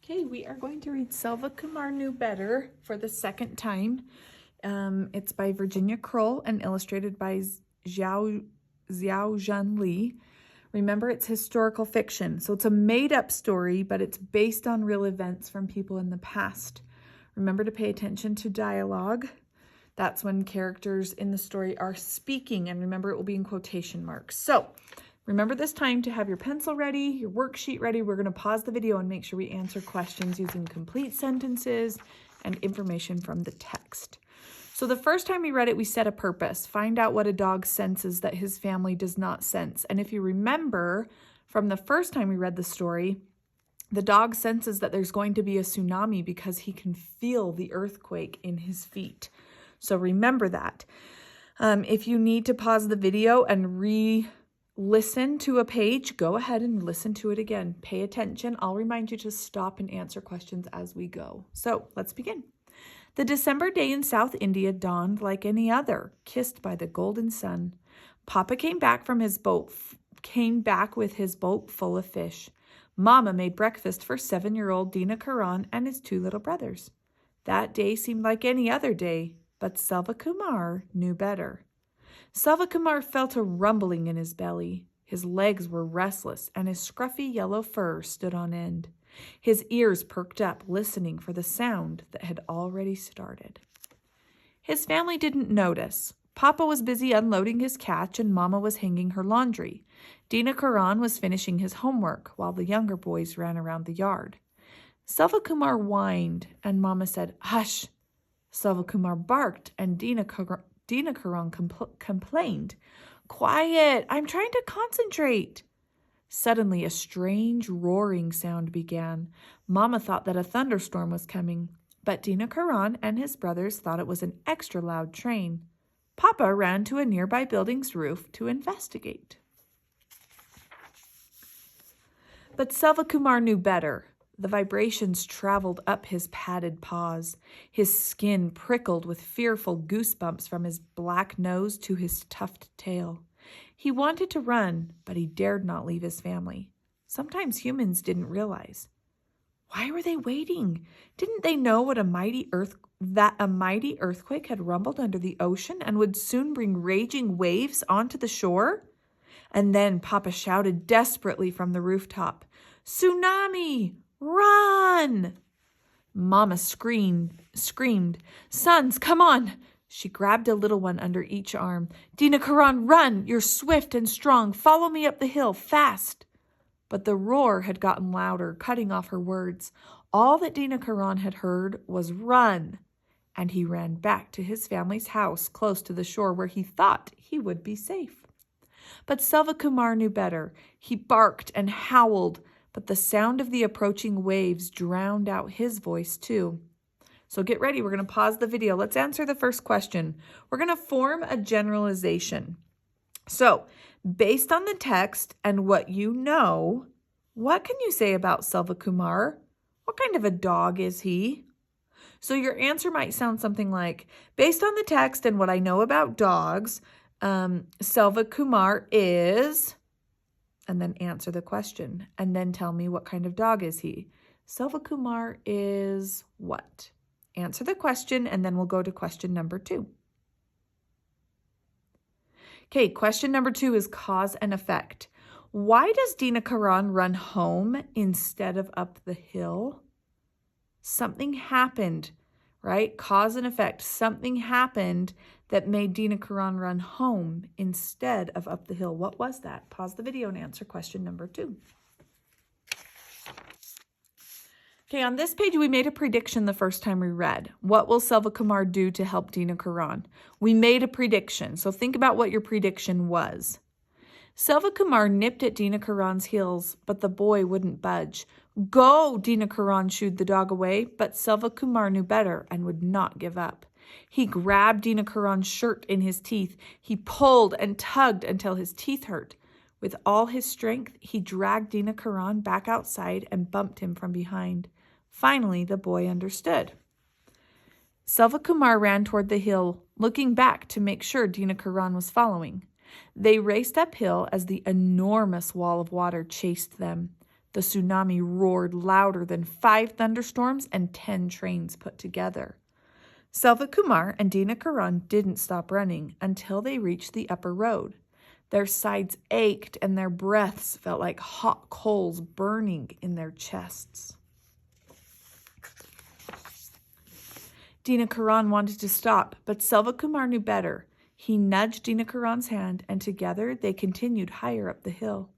Okay, we are going to read Selvakumar Knew Better for the second time. It's by Virginia Kroll and illustrated by Xiaozhan Li. Remember, it's historical fiction, so it's a made-up story, but it's based on real events from people in the past. Remember to pay attention to dialogue. That's when characters in the story are speaking, and remember, it will be in quotation marks. So, remember this time to have your pencil ready, your worksheet ready. We're going to pause the video and make sure we answer questions using complete sentences and information from the text. So the first time we read it, we set a purpose. Find out what a dog senses that his family does not sense. And if you remember from the first time we read the story, the dog senses that there's going to be a tsunami because he can feel the earthquake in his feet. So remember that. If you need to pause the video and listen to a page, go ahead and listen to it again. Pay attention. I'll remind you to stop and answer questions as we go. So let's begin. The December day in South India dawned like any other, kissed by the golden sun. Papa came back with his boat full of fish. Mama made breakfast for 7-year-old Dina Karan and his 2 little brothers. That day seemed like any other day, but Selvakumar knew better. Selvakumar felt a rumbling in his belly. His legs were restless, and his scruffy yellow fur stood on end. His ears perked up, listening for the sound that had already started. His family didn't notice. Papa was busy unloading his catch, and Mama was hanging her laundry. Dina Karan was finishing his homework, while the younger boys ran around the yard. Selvakumar whined, and Mama said, "Hush!" Selvakumar barked, and Dina Karan complained, "Quiet, I'm trying to concentrate." Suddenly, a strange roaring sound began. Mama thought that a thunderstorm was coming, but Dina Karan and his brothers thought it was an extra loud train. Papa ran to a nearby building's roof to investigate. But Selvakumar knew better. The vibrations traveled up his padded paws. His skin prickled with fearful goosebumps from his black nose to his tufted tail. He wanted to run, but he dared not leave his family. Sometimes humans didn't realize. Why were they waiting? Didn't they know what a mighty earthquake had rumbled under the ocean and would soon bring raging waves onto the shore? And then Papa shouted desperately from the rooftop, "Tsunami! Run!" Mama screamed, "Sons, come on!" She grabbed a little one under each arm. "Dina Karan, run! You're swift and strong. Follow me up the hill, fast!" But the roar had gotten louder, cutting off her words. All that Dina Karan had heard was "run," and he ran back to his family's house close to the shore where he thought he would be safe. But Selvakumar knew better. He barked and howled, but the sound of the approaching waves drowned out his voice too. So get ready. We're going to pause the video. Let's answer the first question. We're going to form a generalization. So, based on the text and what you know, what can you say about Selvakumar? What kind of a dog is he? So your answer might sound something like, based on the text and what I know about dogs, Selvakumar is, and then answer the question, and then tell me what kind of dog is he. Selvakumar is what? Answer the question, and then we'll go to question number 2. Okay, question number 2 is cause and effect. Why does Dina Karan run home instead of up the hill? Something happened, right? Cause and effect. Something happened that made Dina Karan run home instead of up the hill. What was that? Pause the video and answer question number 2. Okay, on this page, we made a prediction the first time we read. What will Selvakumar do to help Dina Karan? We made a prediction, so think about what your prediction was. Selvakumar nipped at Dina Karan's heels, but the boy wouldn't budge. "Go!" Dina Karan shooed the dog away, but Selvakumar knew better and would not give up. He grabbed Dina Karan's shirt in his teeth. He pulled and tugged until his teeth hurt. With all his strength, he dragged Dina Karan back outside and bumped him from behind. Finally, the boy understood. Selvakumar ran toward the hill, looking back to make sure Dina Karan was following. They raced uphill as the enormous wall of water chased them. The tsunami roared louder than 5 thunderstorms and 10 trains put together. Selvakumar and Dinakaran didn't stop running until they reached the upper road. Their sides ached and their breaths felt like hot coals burning in their chests. Dinakaran wanted to stop, but Selvakumar knew better. He nudged Dinakaran's hand, and together they continued higher up the hill.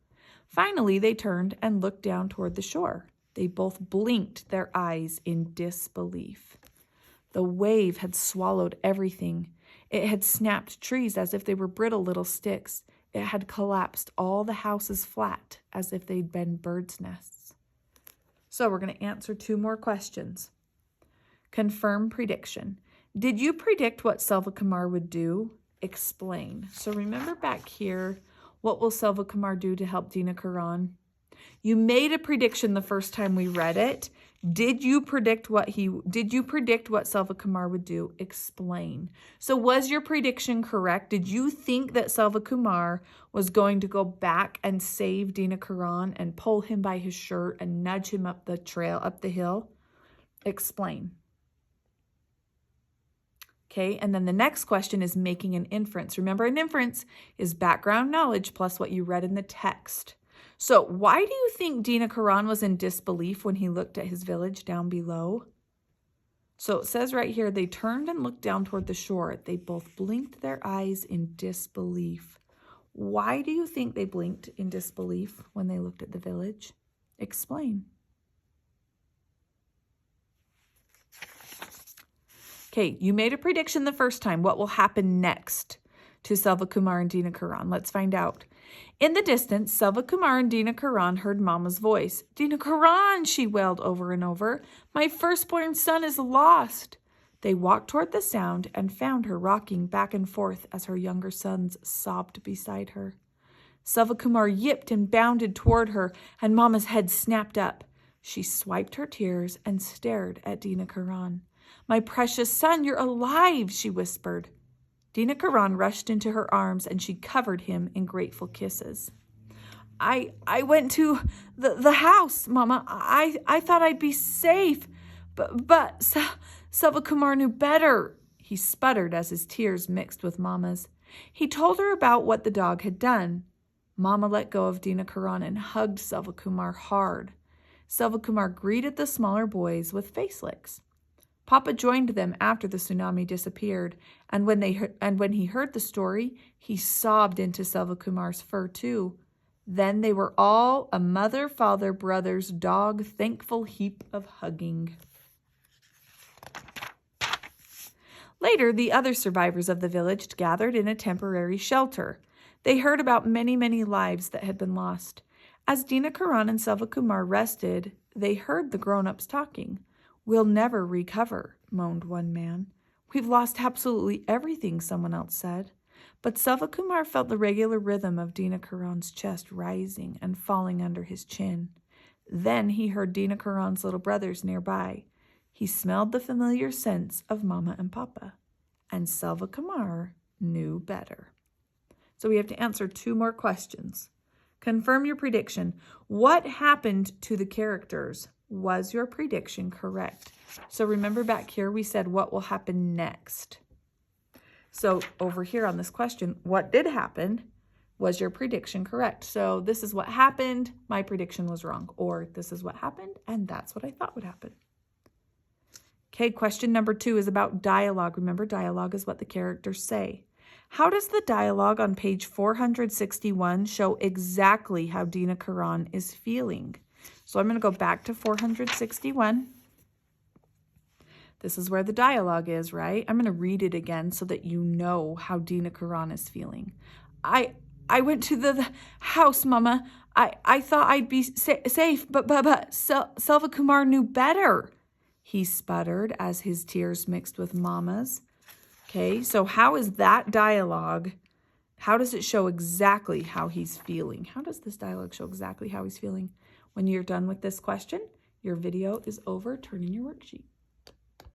Finally, they turned and looked down toward the shore. They both blinked their eyes in disbelief. The wave had swallowed everything. It had snapped trees as if they were brittle little sticks. It had collapsed all the houses flat as if they'd been birds' nests. So we're going to answer 2 more questions. Confirm prediction. Did you predict what Selvakumar would do? Explain. So remember back here, what will Selvakumar do to help Dinakaran? You made a prediction the first time we read it. Did you predict what Selvakumar would do? Explain. So was your prediction correct? Did you think that Selvakumar was going to go back and save Dinakaran and pull him by his shirt and nudge him up the trail, up the hill? Explain. Okay, and then the next question is making an inference. Remember, an inference is background knowledge plus what you read in the text. So why do you think Dinakaran was in disbelief when he looked at his village down below? So it says right here, they turned and looked down toward the shore. They both blinked their eyes in disbelief. Why do you think they blinked in disbelief when they looked at the village? Explain. Okay, you made a prediction the first time. What will happen next to Selvakumar and Dinakaran? Let's find out. In the distance, Selvakumar and Dinakaran heard Mama's voice. "Dinakaran," she wailed over and over. "My firstborn son is lost." They walked toward the sound and found her rocking back and forth as her younger sons sobbed beside her. Selvakumar yipped and bounded toward her, and Mama's head snapped up. She swiped her tears and stared at Dinakaran. "My precious son, you're alive," she whispered. Dinakaran rushed into her arms and she covered him in grateful kisses. I went to the house, Mama. I thought I'd be safe, but Selvakumar knew better," he sputtered as his tears mixed with Mama's. He told her about what the dog had done. Mama let go of Dinakaran and hugged Selvakumar hard. Selvakumar greeted the smaller boys with face licks. Papa joined them after the tsunami disappeared, and when he heard the story, he sobbed into Selvakumar's fur too. Then they were all a mother, father, brothers, dog, thankful heap of hugging. Later, the other survivors of the village gathered in a temporary shelter. They heard about many, many lives that had been lost. As Dinakaran and Selvakumar rested, they heard the grown-ups talking. "We'll never recover," moaned one man. "We've lost absolutely everything," someone else said. But Selvakumar felt the regular rhythm of Dinakaran's chest rising and falling under his chin. Then he heard Dinakaran's little brothers nearby. He smelled the familiar scents of Mama and Papa. And Selvakumar knew better. So we have to answer 2 more questions. Confirm your prediction. What happened to the characters? Was your prediction correct? So remember back here we said what will happen next. So over here on this question, what did happen? Was your prediction correct? So this is what happened, my prediction was wrong. Or this is what happened, and that's what I thought would happen. Okay, question number 2 is about dialogue. Remember, dialogue is what the characters say. How does the dialogue on page 461 show exactly how Dinakaran is feeling? So I'm going to go back to 461. This is where the dialogue is, right? I'm going to read it again so that you know how Dinakaran is feeling. I went to the house, Mama. I thought I'd be safe, but Selvakumar knew better, he sputtered as his tears mixed with Mama's. Okay, so how is that dialogue? How does it show exactly how he's feeling? How does this dialogue show exactly how he's feeling? When you're done with this question, your video is over. Turn in your worksheet.